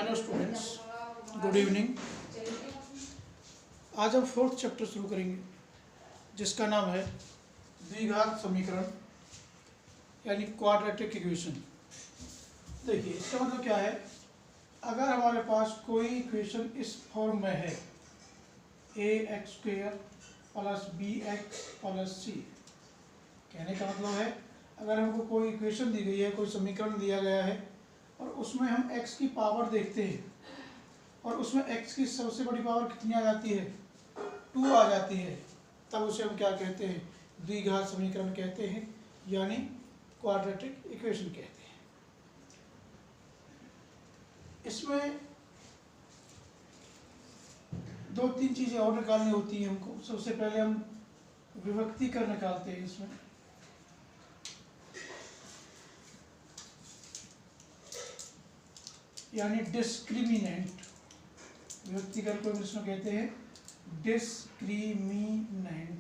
Hello students, good evening. आज हम fourth chapter शुरू करेंगे जिसका नाम है द्विघात समीकरण यानी क्वाड्रेटिक इक्वेशन। देखिए इसका मतलब क्या है, अगर हमारे पास कोई इक्वेशन इस फॉर्म में है ax² + bx + c, कहने का मतलब है अगर हमको कोई इक्वेशन दी गई है, कोई समीकरण दिया गया है और उसमें हम x की पावर देखते हैं और उसमें x की सबसे बड़ी पावर कितनी आ जाती है, 2 आ जाती है, तब उसे हम क्या कहते हैं, द्विघात समीकरण कहते हैं, यानी क्वाड्रेटिक इक्वेशन कहते हैं। इसमें 2-3 चीज़ें और निकालनी होती हैं हमको। सबसे पहले हम विभक्तिकर निकालते हैं इसमें। यानी डिस्क्रिमिनेंट, विभक्तिकर को इंग्लिश में कहते हैं डिस्क्रिमिनेंट,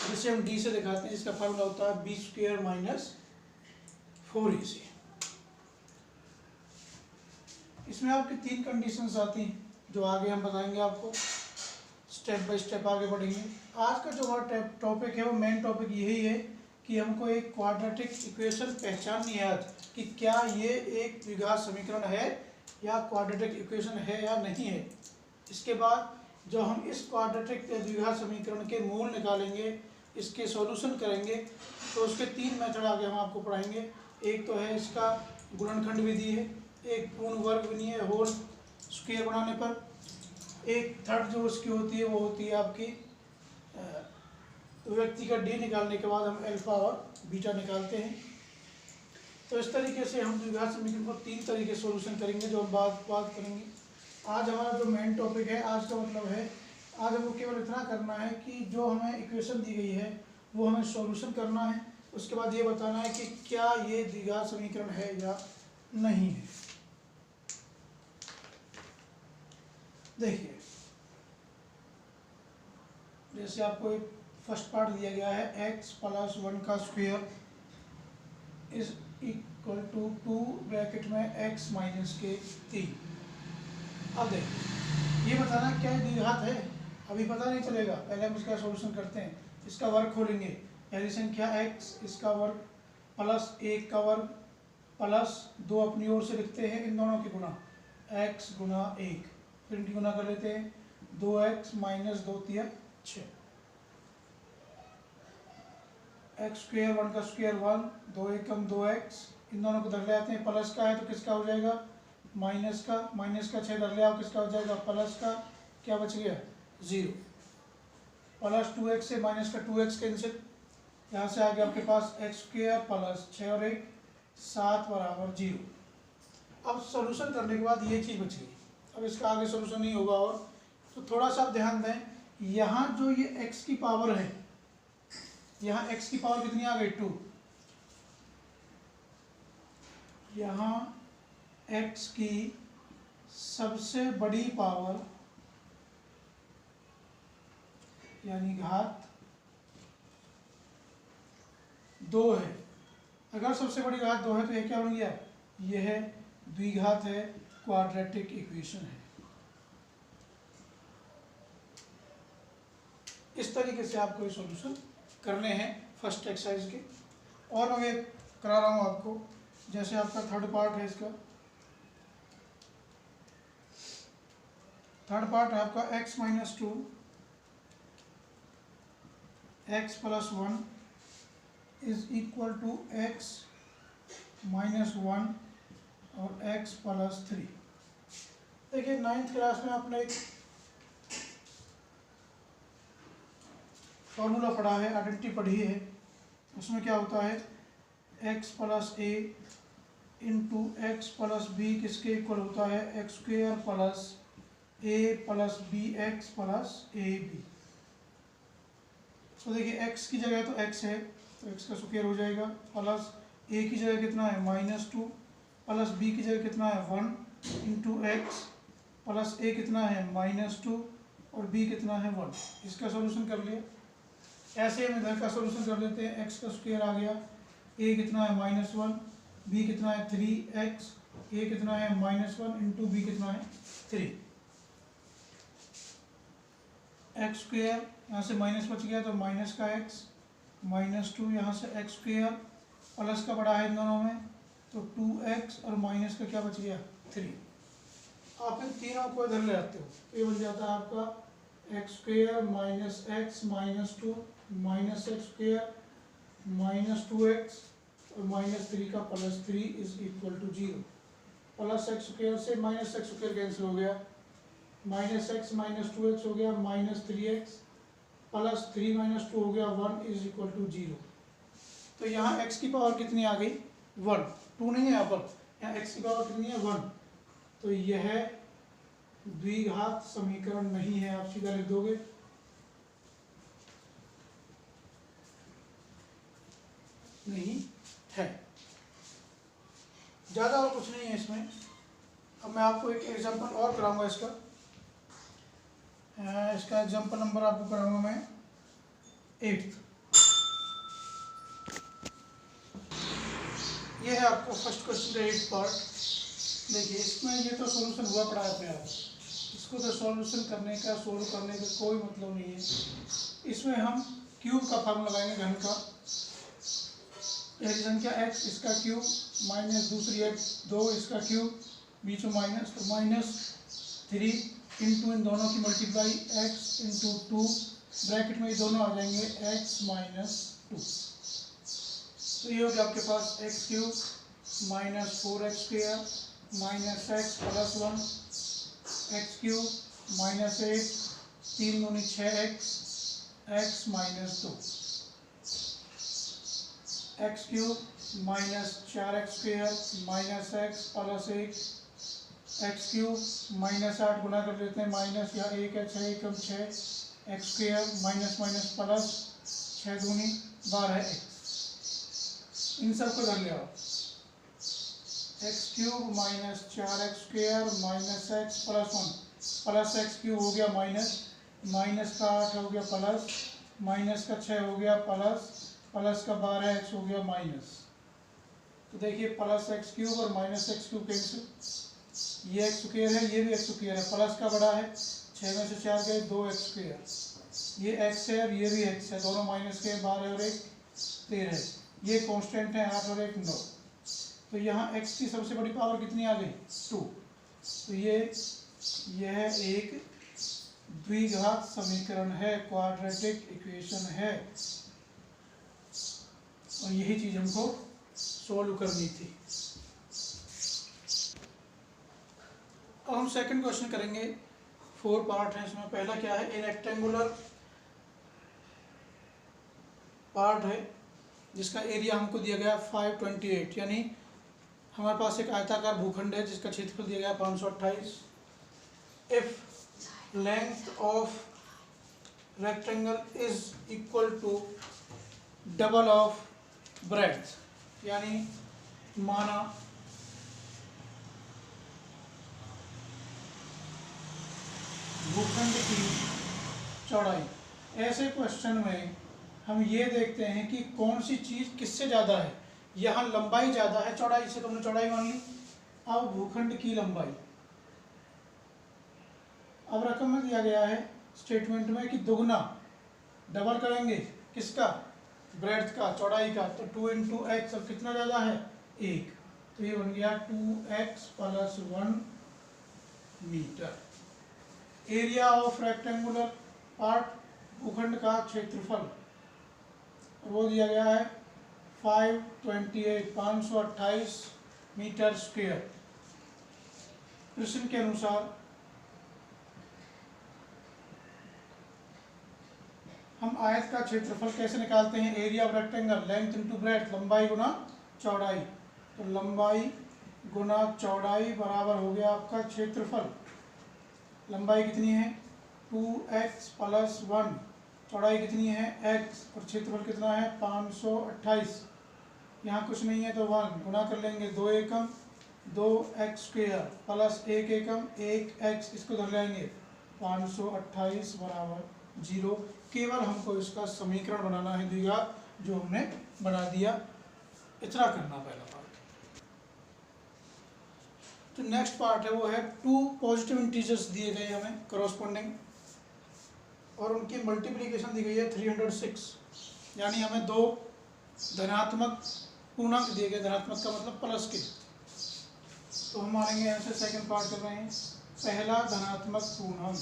जिसे हम डी से दिखाते हैं, जिसका फार्मूला होता है b² - 4ac। इसमें आपकी 3 कंडीशंस आती हैं जो आगे हम बताएंगे आपको, स्टेप बाय स्टेप आगे बढ़ेंगे। आज का जो हमारा टॉपिक है वो मेन टॉपिक यही है कि हमको एक क्वाड्रेटिक इक्वेशन पहचाननी है आज, कि क्या ये एक द्विघात समीकरण है या क्वाड्रेटिक इक्वेशन है या नहीं है। इसके बाद जो हम इस क्वाड्रेटिक द्विघात समीकरण के मूल निकालेंगे, इसके सॉल्यूशन करेंगे, तो उसके 3 मेथड आगे हम आपको पढ़ाएंगे। एक तो है इसका गुणनखंड विधि है, एक पूर्ण वर्ग विधि है होल स्क्वायर बनाने पर, एक थर्ड जो उसकी होती है वो होती है आपकी व्यक्ति का डी निकालने के बाद हम अल्फा और बीटा निकालते हैं। तो इस तरीके से हम द्विघात समीकरण को 3 तरीके से सॉल्यूशन करेंगे, जो हम बात करेंगे। आज हमारा जो मेन टॉपिक है, आज का मतलब है आज हमको केवल इतना करना है कि जो हमें इक्वेशन दी गई है वो हमें सॉल्यूशन करना है। उसके बाद ये बताना है कि क्या ये द्विघात समीकरण है या नहीं है। देखिए जैसे आपको एक फर्स्ट पार्ट दिया गया है, x + 1 का square is equal to 2 bracket में x - के 3। अब देखिए ये बताना क्या है द्विघात है, अभी पता नहीं चलेगा, पहले हम इसका सॉल्यूशन करते हैं। इसका वर्ग खोलेंगे, पहली संख्या x, इसका वर्ग प्लस 1 का वर्ग प्लस 2 अपनी ओर से लिखते हैं, इन दोनों की गुणा, x × 1, फिर इनकी गुणा कर लेते हैं, 2x - 2 × 3 = 6, x² 1 का स्क्वायर 1, 2 × 1 = 2x, इन दोनों को धर ले आते हैं, प्लस का है तो किसका हो जाएगा, माइनस का, 6 धर ले आओ, किसका हो जाएगा, प्लस का, क्या बच गया, 0, प्लस 2x से माइनस का 2x कैंसिल, यहाँ से आ गया आपके पास x² + 6 और 1 7 = 0। अब सॉल्यूशन करने के बाद ये चीज़ बच गई, अब इसका आगे सॉल्यूशन नहीं होगा। और तो थोड़ा सा ध्यान दें, यहाँ जो ये x की पावर है, यहाँ x की पावर कितनी आ गई, 2, यहाँ x की सबसे बड़ी पावर यानी घात 2 है। अगर सबसे बड़ी घात 2 है तो यह क्या बन गया, यह द्विघात है, क्वाड्रेटिक इक्वेशन है। इस तरीके से आपको ये सॉल्यूशन करने हैं फर्स्ट एक्सरसाइज के। और मैं करा रहा हूँ आपको, जैसे आपका थर्ड पार्ट है, इसका थर्ड पार्ट है आपका x - 2, x + 1 is equal to x - 1 और x + 3। देखिए 9th क्लास में आपने एक फॉर्मूला पढ़ा है, आइडेंटिटी पढ़ी है, उसमें क्या होता है, x + a into x + b किसके इक्वल होता है, x² + a + bx + ab। तो देखिए x की जगह तो x है तो x का स्क्वायर हो जाएगा, प्लस a की जगह कितना है, -2, प्लस b की जगह कितना है, 1 इंटू x, प्लस a कितना है, -2 और b कितना है, 1। इसका सॉल्यूशन कर लिया। ऐसे हम इधर का सॉल्यूशन कर लेते हैं, x का स्क्वायर आ गया, a कितना है, -1, बी कितना है 3x, ए कितना है -1 इंटू बी कितना है 3। एक्स स्क्वेयर यहाँ से माइनस बच गया तो माइनस का x, -2 यहाँ से x स्क्वेयर प्लस का बड़ा है इन दोनों में तो 2x और माइनस का क्या बच गया 3। आप इन तीनों को इधर ले आते हो, ये बन जाता है आपका x square minus x minus 2 minus x square -2x और -3 का +3 is equal to 0। Plus x square से माइनस एक्स स्क्वेयर कैंसिल हो गया, -x -2x हो गया -3x प्लस 3 - 2 हो गया 1 इज इक्वल टू 0। तो यहाँ x की पावर कितनी आ गई 1, 2 नहीं है यहाँ पर, यहाँ x की पावर कितनी है 1। तो यह द्विघात समीकरण नहीं है, आप सीधा लिख दोगे। नहीं है, ज़्यादा और कुछ नहीं है इसमें। अब मैं आपको एक एग्जांपल और कराऊंगा इसका एग्जांपल नंबर आपको कराऊंगा मैं 8। ये है आपको फर्स्ट क्वेश्चन का 8th पार्ट। देखिए इसमें ये तो सॉल्यूशन हुआ पड़ा है अपने आप, इसको तो सॉल्यूशन करने का सोल्व करने का कोई मतलब नहीं है। इसमें हम क्यूब का फॉर्मूला लगाएंगे, घन का। एक संख्या x इसका क्यूब माइनस दूसरी x 2 इसका क्यूब बीच में माइनस, तो -3 इंटू इन दोनों की मल्टीप्लाई x इंटू 2 ब्रैकेट में ये दोनों आ जाएंगे x - 2। तो ये हो गया आपके पास x cube -4x square -x plus 1 x cube -8 3 दूनी 6x x -2 x cube -4x square -x plus 1 x cube -8 गुना कर देते हैं माइनस या 1x है 1 कम 6 x स्क्वेयर माइनस प्लस 6 दूनी 12x। इन सब को कर लिया x cube -4x square -x plus 1 plus x cube हो गया माइनस का 8 हो गया प्लस माइनस का 6 हो गया प्लस का 12x हो गया माइनस। तो देखिए प्लस एक्स क्यूब और माइनस एक्स क्यूब कैंसिल, ये एक्स स्क्वेयर है ये भी एक्स स्क्वेयर है, प्लस का बड़ा है 6 में से 4 गए 2x स्क्वेयर, ये x है और ये भी x है, दोनों माइनस के 12 और 1 13, ये कांस्टेंट है 8 और 1 9। तो यहाँ x की सबसे बड़ी पावर कितनी आ गई 2। तो यह एक द्विघात समीकरण है, क्वाड्रेटिक इक्वेशन है, और यही चीज हमको सोल्व करनी थी। अब हम सेकंड क्वेश्चन करेंगे। 4 पार्ट है इसमें। पहला क्या है, ए रेक्टेंगुलर पार्ट है जिसका एरिया हमको दिया गया 528, यानी हमारे पास एक आयताकार भूखंड है जिसका क्षेत्रफल दिया गया 528। If length of rectangle is equal to double of breadth, यानी माना भूखंड की चौड़ाई। ऐसे क्वेश्चन में हम ये देखते हैं कि कौन सी चीज़ किससे ज़्यादा है। यहाँ लंबाई ज़्यादा है चौड़ाई से, तो हमने चौड़ाई मान ली। अब भूखंड की लंबाई, अब रकम में दिया गया है स्टेटमेंट में कि दुगना, डबल करेंगे किसका, ब्रेड्थ का, चौड़ाई का, तो 2 इंटू एक्स। अब कितना ज़्यादा है 1, तो ये बन गया 2x plus 1 metre. Area of rectangular part, भूखंड का क्षेत्रफल, वो दिया गया है 528 मीटर स्क्वायर। प्रश्न के अनुसार हम आयत का क्षेत्रफल कैसे निकालते हैं, area of rectangle, length into breadth, लंबाई गुना चौड़ाई। तो लंबाई गुना चौड़ाई बराबर हो गया आपका क्षेत्रफल। लंबाई कितनी है 2x प्लस 1, चौड़ाई कितनी है x, और क्षेत्रफल कितना है 528। यहाँ कुछ नहीं है तो 1 गुना कर लेंगे, 2 एकम 2x स्क्वेयर प्लस 1 एकम 1x, इसको धर लेंगे 528 बराबर 0। केवल हमको इसका समीकरण बनाना है द्विघात, जो हमने बना दिया। इतना करना पहला पार्ट। जो नेक्स्ट पार्ट है वो है 2 पॉजिटिव इंटीजर्स दिए गए हमें करॉस्पोंडिंग और उनकी मल्टीप्लिकेशन दी गई है 306, यानी हमें 2 धनात्मक पूर्णांक दिए गए, धनात्मक का मतलब प्लस के। तो हम मानेंगे यहाँ से सेकंड पार्ट कर रहे हैं, पहला धनात्मक पूर्णांक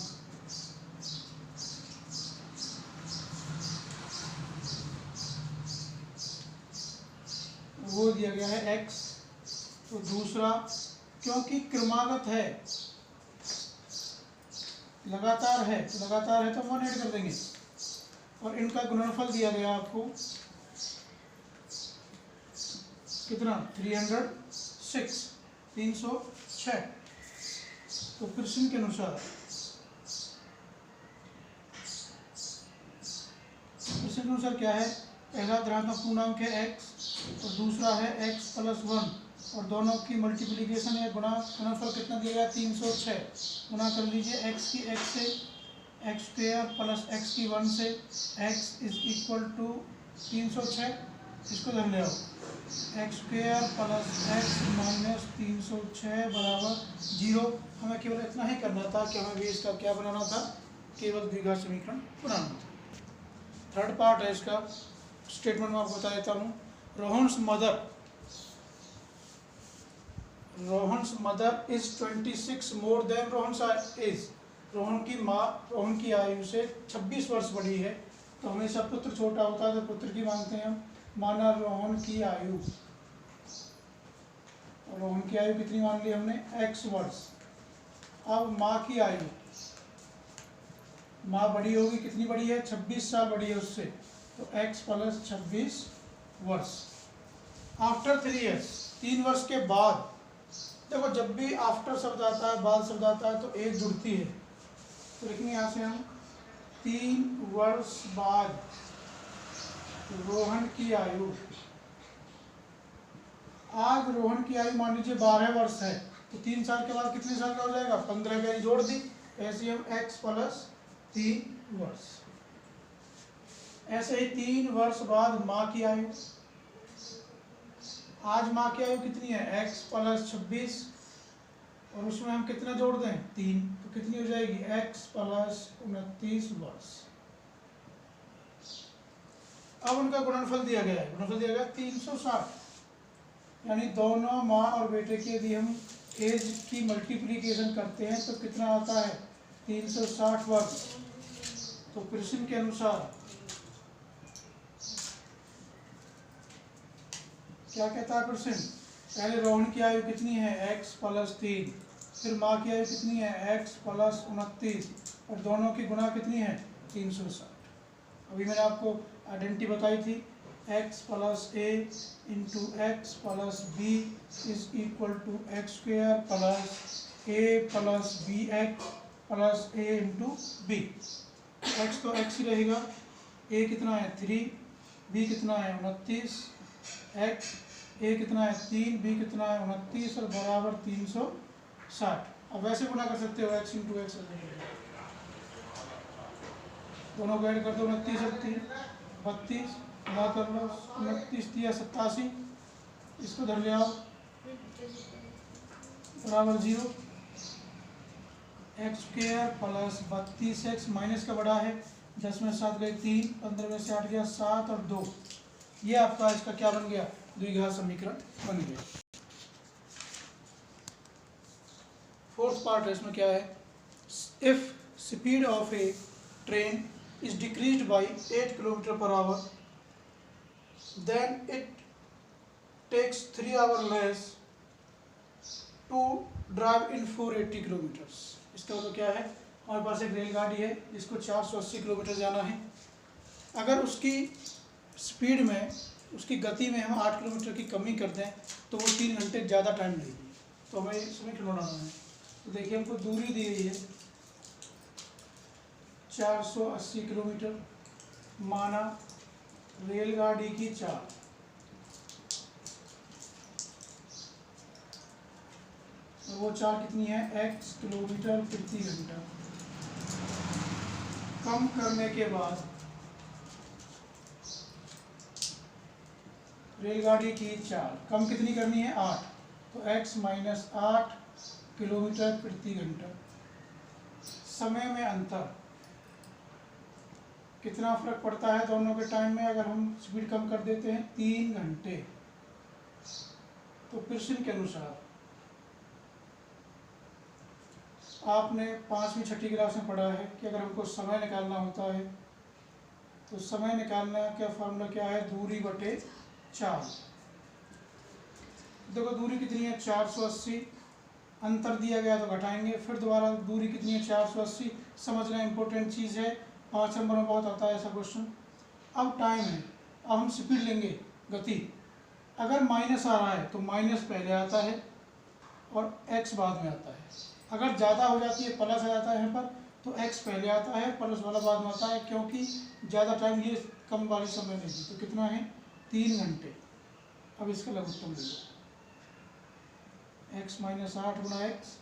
वो दिया गया है x। तो दूसरा, क्योंकि क्रमागत है, लगातार है तो हम 1 ऐड कर देंगे और इनका गुणनफल दिया गया आपको कितना 306। तो प्रश्न के अनुसार क्या है, पहला धनात्मक पूर्णांक है x और दूसरा है x + 1 और दोनों की मल्टीप्लिकेशन या गुणनफल कितना दिया गया 306। गुणा कर लीजिए x की x से, x² + x की 1 से, x = 306। इसको धर ले आओ, x² + x - 306 = 0। हमें केवल इतना ही करना था कि हमें भी इसका क्या बनाना था, केवल द्विघात समीकरण बनाना था। थर्ड पार्ट है इसका, स्टेटमेंट में आपको बता देता हूँ। Rohan's mother is 26 more than Rohan's age. Rohan की आयु से 26 वर्ष बड़ी है। तो हमेशा पुत्र छोटा होता है तो पुत्र की मानते हैं हम। माना रोहन की आयु कितनी मान ली हमने, x वर्ष। अब माँ की आयु, माँ बड़ी होगी, कितनी बड़ी है 26 साल बड़ी है उससे, तो x + 26 वर्ष। आफ्टर 3 years, 3 वर्ष के बाद। देखो जब भी आफ्टर शब्द आता है, बाद शब्द आता है तो एज जुड़ती है। तो लिखेंगे यहाँ से हम 3 वर्ष बाद रोहन की आयु। आज रोहन की आयु मान लीजिए 12 वर्ष है, तो 3 साल के बाद कितने साल का हो जाएगा, 15 का जोड़ दी। ऐसे हम x + 3 वर्ष। ऐसे ही 3 वर्ष बाद माँ की आयु। आज माँ की आयु कितनी है, x + 26 और उसमें हम कितना जोड़ दें 3, तो कितनी हो जाएगी x + 29 वर्ष। अब उनका गुणनफल दिया गया है, 360। यानी दोनों माँ और बेटे की यदि हम एज की मल्टीप्लिकेशन करते हैं तो कितना आता है 360 वर्ष। तो प्रश्न के अनुसार क्या कहता है प्रश्न, पहले रोहन की आयु कितनी है x + 3, फिर माँ की आयु कितनी है x + 29 और दोनों की गुणा कितनी है 360। अभी मैंने आपको आइडेंटिटी बताई थी, x + a × x + b = x² + a + bx + a × b। x तो x ही रहेगा, a कितना है 3, b कितना है 29, x a कितना है 3, b कितना है 29 और बराबर 360। अब वैसे गुणा कर सकते हो x × x, दोनों को ऐड कर दो, 29 और 3 32, गुणा कर लो, 29 × 87, इसको धर ले आओ बराबर 0। x² + 32x माइनस का बड़ा है, 10 में 7 गए 3, 15 में से 8 गया 7 और 2। ये आपका इसका क्या बन गया, द्विघात समीकरण बन गया। फोर्थ पार्ट है, इसमें क्या है, if speed of A train is decreased by 8 km/h, then it takes 3 hours less to drive in 480 km। इसका मतलब क्या है, हमारे पास एक रेलगाड़ी है जिसको 480 किलोमीटर जाना है। अगर उसकी स्पीड में, उसकी गति में हम 8 किलोमीटर की कमी कर दें तो वो 3 घंटे ज़्यादा टाइम लेगी। तो हमें इसमें क्यों बनाना है, तो देखिए हमको दूरी दी गई है 480 किलोमीटर। माना रेलगाड़ी की चाल, वो चाल कितनी है x किलोमीटर प्रति घंटा। कम करने के बाद रेलगाड़ी की चाल कम कितनी करनी है 8, तो तो x माइनस 8 किलोमीटर प्रति घंटा। समय में अंतर, कितना फर्क पड़ता है दोनों के टाइम में? अगर हम स्पीड कम कर देते हैं 3 घंटे, तो पियर्सन के अनुसार आपने 5वीं 6ठी क्लास में पढ़ा है कि अगर हमको समय निकालना होता है तो समय निकालने का फॉर्मूला क्या है? दूरी बटे 4। देखो दूरी कितनी है? 480। अंतर दिया गया तो घटाएंगे, फिर दोबारा दूरी कितनी है? 480। समझना इंपॉर्टेंट चीज़ है, 5 नंबर में बहुत आता है ऐसा क्वेश्चन। अब टाइम है, अब हम स्पीड लेंगे, गति। अगर माइनस आ रहा है तो माइनस पहले आता है और एक्स बाद में आता है। अगर ज़्यादा हो जाती है, प्लस आ जाता है यहाँ पर, तो एक्स पहले आता है, प्लस वाला बाद में आता है, क्योंकि ज़्यादा टाइम ये कम वाली समय नहीं थी। तो कितना है? 3 घंटे। अब इसका लघुत्तम ले लो, एक्स माइनस 8 गुना X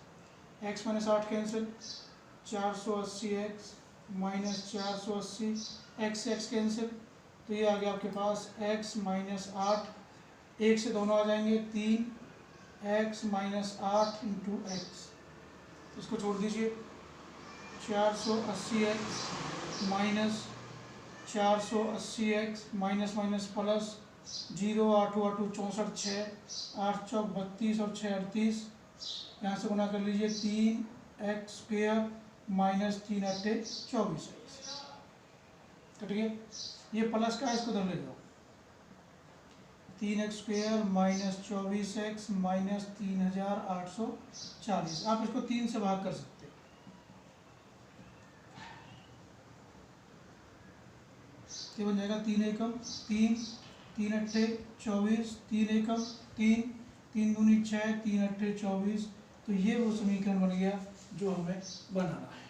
minus 8 cancel, 480 X minus 480 X cancel, तो ये आ गया आपके पास एक्स माइनस 8, एक से दोनों आ जाएंगे, 3 एक्स माइनस 8 इंटू एक्स, इसको छोड़ दीजिए। 480 X minus 480 X minus minus plus 0, 8 8 64, 6 8 चौक 32 और 6 38, यहाँ से गुना कर लीजिए। 3 एक्स स्क्वेयर माइनस 3 8 24 कट गया। ये प्लस का है, इसको धर ले जाओ। 3 x square minus 24 x minus 3840। आप इसको 3 से भाग कर सकते हैं। ये बन जाएगा 3 एकम 3, 3 अट्ठे 24, 3 एकम 3, 3 दूनी 6, 3 अट्ठे 24। तो ये वो समीकरण बन गया जो हमें बनाना है।